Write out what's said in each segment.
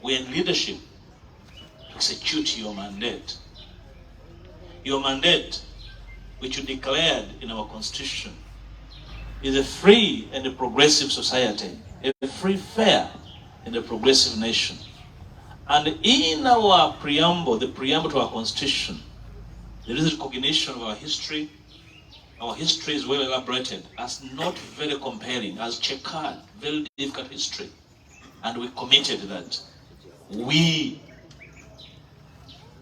We are in leadership to execute your mandate. Your mandate, which you declared in our Constitution, is a free and a progressive society, a free, fair, and a progressive nation. And in our preamble, the preamble to our Constitution, there is a recognition of our history. Our history is well elaborated as not very compelling, as checkered, very difficult history. And we committed that we,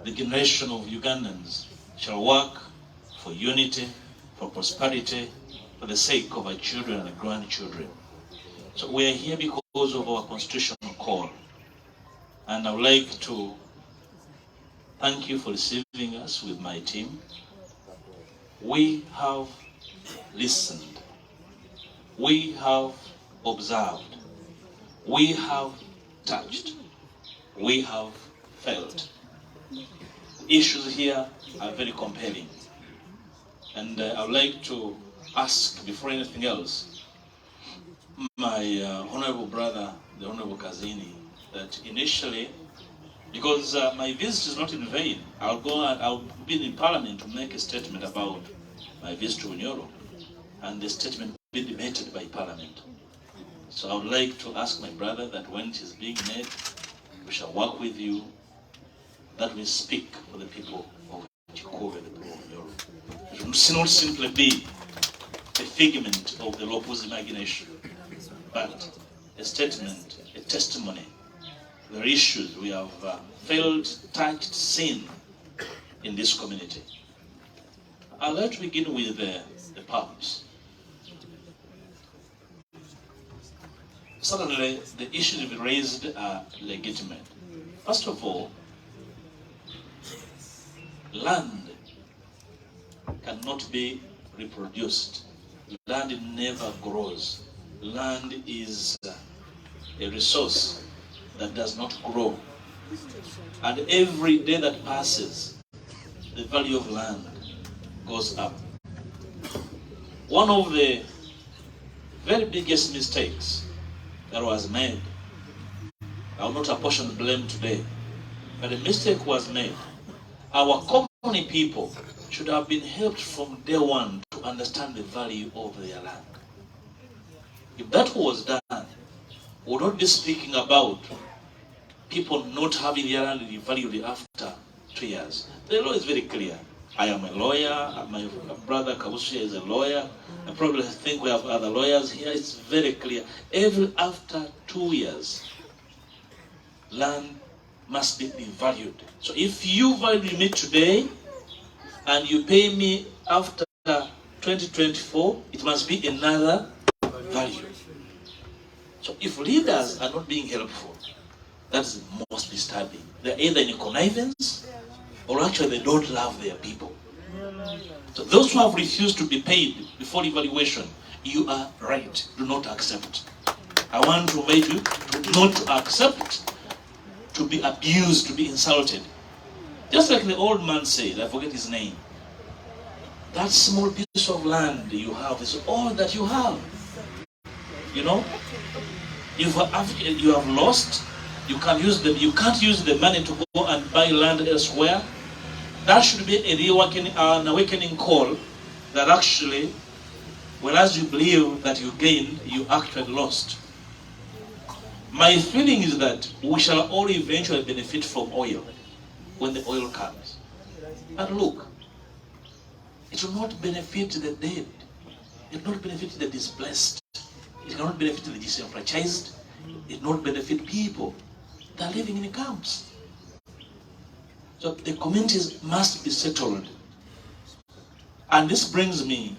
the generation of Ugandans, shall work for unity, for prosperity, for the sake of our children and grandchildren. So we are here because of our constitutional call. And I would like to thank you for receiving us with my team. We have listened. We have observed. We have touched. We have felt. Issues here are very compelling. And I would like to ask, before anything else, my honorable brother, the Honorable Kazini, that initially, because my visit is not in vain, I'll be in Parliament to make a statement about my visit to Bunyoro, and the statement will be debated by Parliament. So I would like to ask my brother that when it is being made, we shall work with you, that we speak for the people of Kikuube, the people of Bunyoro. It will not simply be a figment of the local's imagination, but a statement, a testimony. There are issues we have felt, touched, seen in this community. I'd like to begin with the purpose. Certainly, the issues we raised are legitimate. First of all, land cannot be reproduced. Land never grows. Land is a resource that does not grow. And every day that passes, the value of land goes up. One of the very biggest mistakes that was made, I will not apportion the blame today, but a mistake was made. Our common people should have been helped from day one to understand the value of their land. If that was done, we would not be speaking about people not having their land valued after 2 years. The law is very clear. I am a lawyer, my brother Kabushia is a lawyer, I probably think we have other lawyers here. It's very clear. After 2 years, land must be valued. So if you value me today and you pay me after 2024, it must be another value. So if leaders are not being helpful, that's most disturbing. They're either in connivance or actually they don't love their people. So those who have refused to be paid before evaluation, you are right. Do not accept. I want to make you not accept to be abused, to be insulted. Just like the old man said, I forget his name, that small piece of land you have is all that you have. You know, you have lost. You can't use them. You can't use the money to go and buy land elsewhere. That should be an awakening call that actually, whereas you believe that you gained, you actually lost. My feeling is that we shall all eventually benefit from oil when the oil comes. But look, it will not benefit the dead. It will not benefit the displaced. It cannot benefit the disenfranchised. It will not benefit people that are living in camps. So the communities must be settled. And this brings me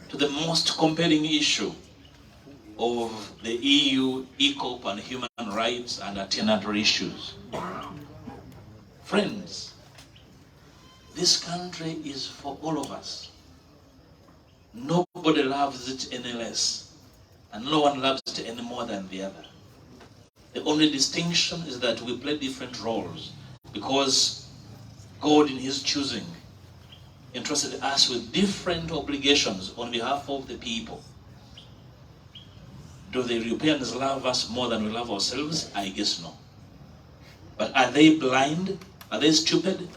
to the most compelling issue of the EU, ECOP and human rights and attendant issues. Friends, this country is for all of us. Nobody loves it any less, and no one loves it any more than the other. The only distinction is that we play different roles because God in his choosing entrusted us with different obligations on behalf of the people. Do the Europeans love us more than we love ourselves? I guess no. But are they blind? Are they stupid?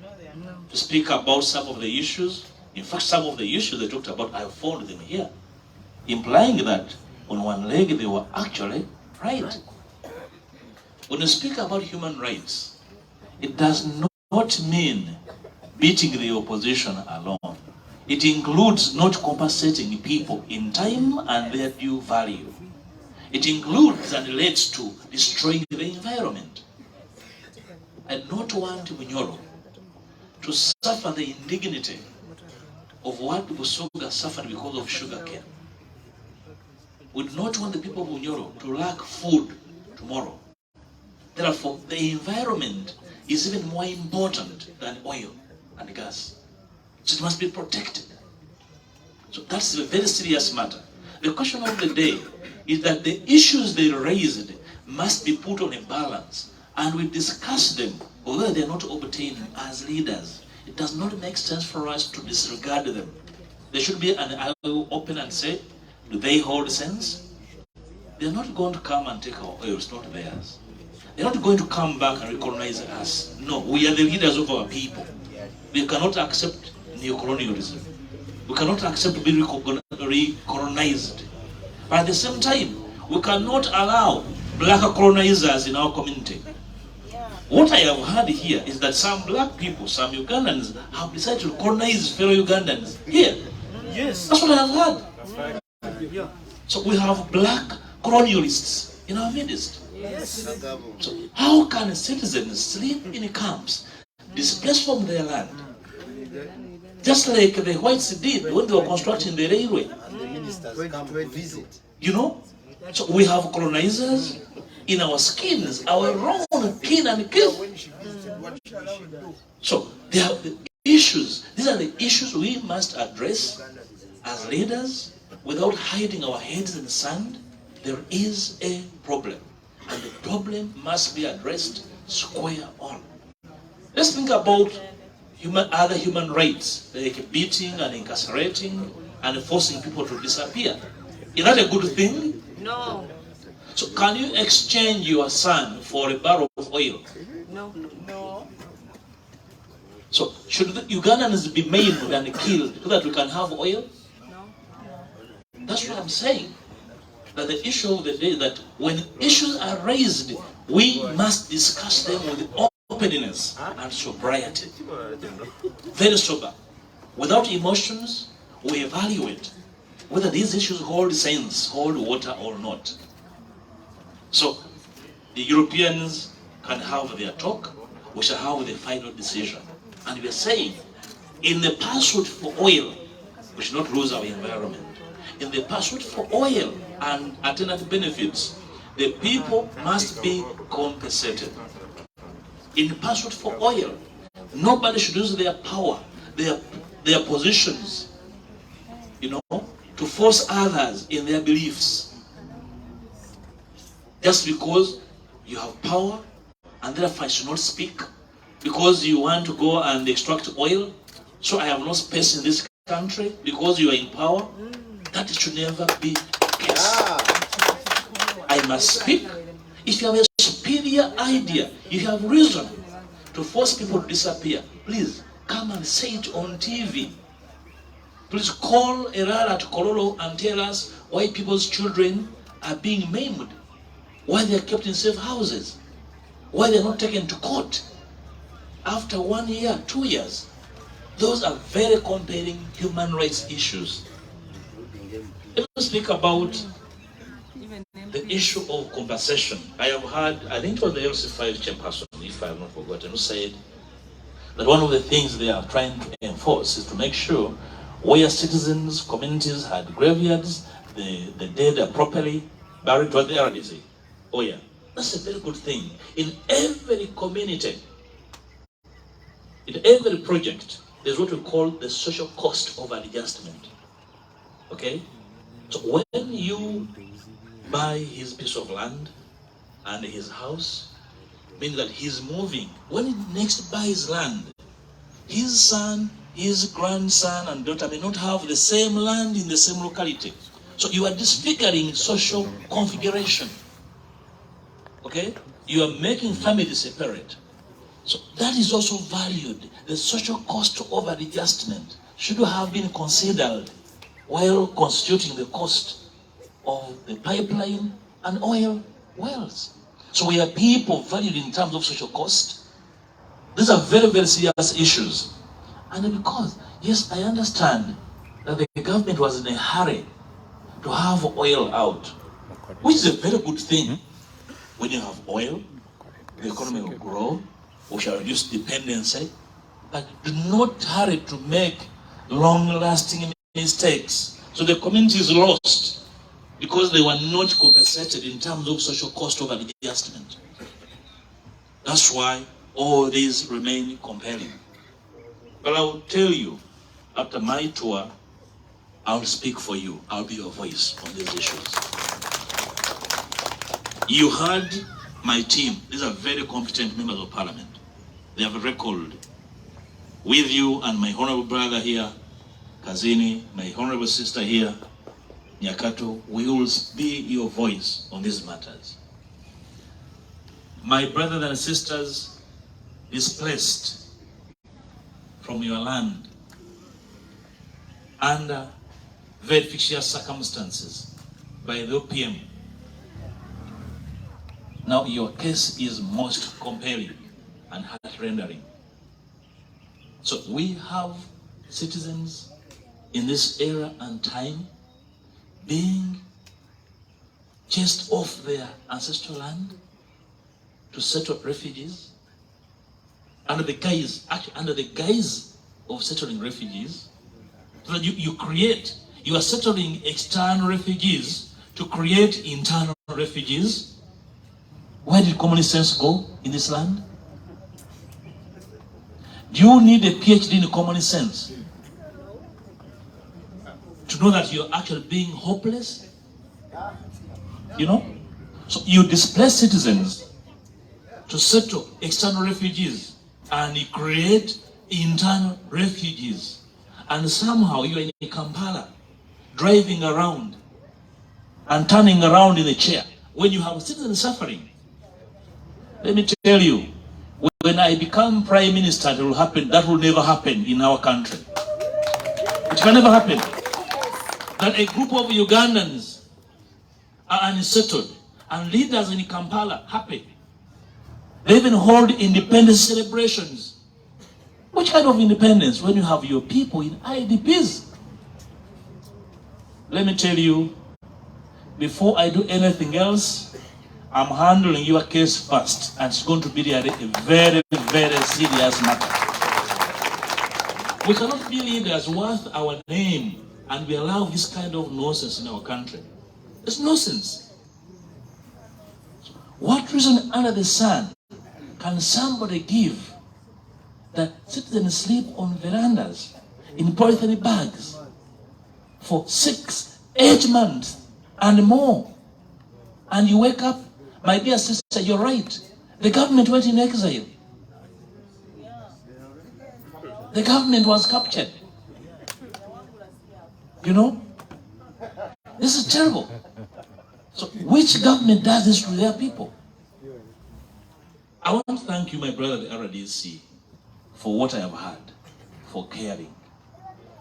No. To speak about some of the issues? In fact, some of the issues they talked about, I found them here, implying that on one leg they were actually right. When you speak about human rights, it does not mean beating the opposition alone. It includes not compensating people in time and their due value. It includes and relates to destroying the environment. I don't want Bunyoro to suffer the indignity of what Busoga suffered because of sugarcane. We do not want the people of Bunyoro to lack food tomorrow. Therefore, the environment is even more important than oil and gas. So it must be protected. So that's a very serious matter. The question of the day is that the issues they raised must be put on a balance, and we discuss them, although they're not obtained as leaders. It does not make sense for us to disregard them. There should be an eye open and say, do they hold sense? They're not going to come and take our oil, it's not theirs. They're not going to come back and recognize us. No, we are the leaders of our people. We cannot accept neocolonialism. We cannot accept to be recolonized. But at the same time, we cannot allow black colonizers in our community. What I have heard here is that some black people, some Ugandans, have decided to colonize fellow Ugandans here. Yes. That's what I have heard. That's right. Yeah. So we have black colonialists in our midst. Yes. So how can citizens sleep in camps, displaced from their land, just like the whites did when they were constructing the railway? And the ministers come to visit. You know? So we have colonizers in our skins, our own kin and kin. So there are the issues. These are the issues we must address as leaders without hiding our heads in the sand. There is a problem, and the problem must be addressed square on. Let's think about other human rights, like beating and incarcerating and forcing people to disappear. Is that a good thing? No. So can you exchange your son for a barrel of oil? No. No. So should the Ugandans be maimed and killed so that we can have oil? No. That's what I'm saying. That the issue of the day, that when issues are raised, we must discuss them with openness and sobriety. Very sober. Without emotions, we evaluate whether these issues hold sense, hold water or not. So the Europeans can have their talk, we shall have the final decision. And we are saying, in the pursuit for oil, we should not lose our environment. In the pursuit for oil and attendant benefits, the people must be compensated. In the pursuit for oil, nobody should use their power, their positions, to force others in their beliefs. Just because you have power and therefore I should not speak, because you want to go and extract oil, so I have no space in this country because you are in power. That should never be the case. I must speak. If you have a superior idea, you have reason to force people to disappear, please come and say it on TV. Please call Erara at Kololo and tell us why people's children are being maimed, why they are kept in safe houses, why they are not taken to court after 1 year, 2 years. Those are very compelling human rights issues. Let me speak about the issue of compensation. I have heard, I think it was the LC5 chairperson, if I have not forgotten, who said that one of the things they are trying to enforce is to make sure where citizens, communities had graveyards, the dead are properly buried. What they already say. Oh yeah, that's a very good thing. In every community, in every project, there's what we call the social cost of adjustment. Okay? So when you buy his piece of land and his house, means that he's moving. When he next buys land, his son, his grandson and daughter may not have the same land in the same locality. So you are disfiguring social configuration. Okay? You are making families separate. So that is also valued. The social cost of adjustment should have been considered while constituting the cost of the pipeline and oil wells. So we are people valued in terms of social cost. These are very, very serious issues. And because, yes, I understand that the government was in a hurry to have oil out, which is a very good thing. When you have oil, the economy will grow, we shall reduce dependency, but do not hurry to make long-lasting mistakes. So the community is lost because they were not compensated in terms of social cost of adjustment. That's why all these remain compelling. But I will tell you, after my tour, I'll speak for you. I'll be your voice on these issues. You heard my team. These are very competent members of parliament. They have a record with you and my honorable brother here, Kazini, my honorable sister here, Nyakato. We will be your voice on these matters. My brothers and sisters displaced from your land under very fictitious circumstances by the OPM. Now your case is most compelling and heart-rendering. So we have citizens in this era and time being chased off their ancestral land to settle refugees under the guise of settling refugees. So that you are settling external refugees to create internal refugees. Where did common sense go in this land? Do you need a PhD in common sense to know that you're actually being hopeless? You know? So you displace citizens to settle external refugees and you create internal refugees. And somehow you're in Kampala, driving around and turning around in a chair when you have citizens suffering. Let me tell you, when I become prime minister, it will happen. That will never happen in our country. It can never happen. That a group of Ugandans are unsettled and leaders in Kampala happy. They even hold independence celebrations. Which kind of independence when you have your people in IDPs? Let me tell you, before I do anything else, I'm handling your case first, and it's going to be a very, very serious matter. We cannot be leaders worth our name and we allow this kind of nonsense in our country. It's nonsense. What reason under the sun can somebody give that citizens sleep on verandas in polythene bags for 6, 8 months and more? And you wake up, my dear sister, you're right. The government went in exile. The government was captured. You know? This is terrible. So which government does this to their people? I want to thank you, my brother, the RDC, for what I have heard, for caring.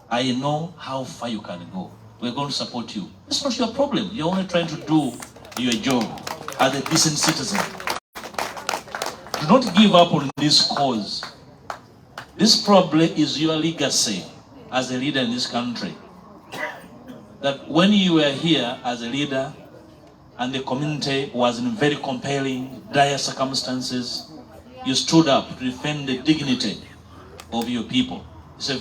I know how far you can go. We're going to support you. It's not your problem. You're only trying to do your job as a decent citizen. Do not give up on this cause. This probably is your legacy as a leader in this country. That when you were here as a leader and the community was in very compelling, dire circumstances, you stood up to defend the dignity of your people. It's a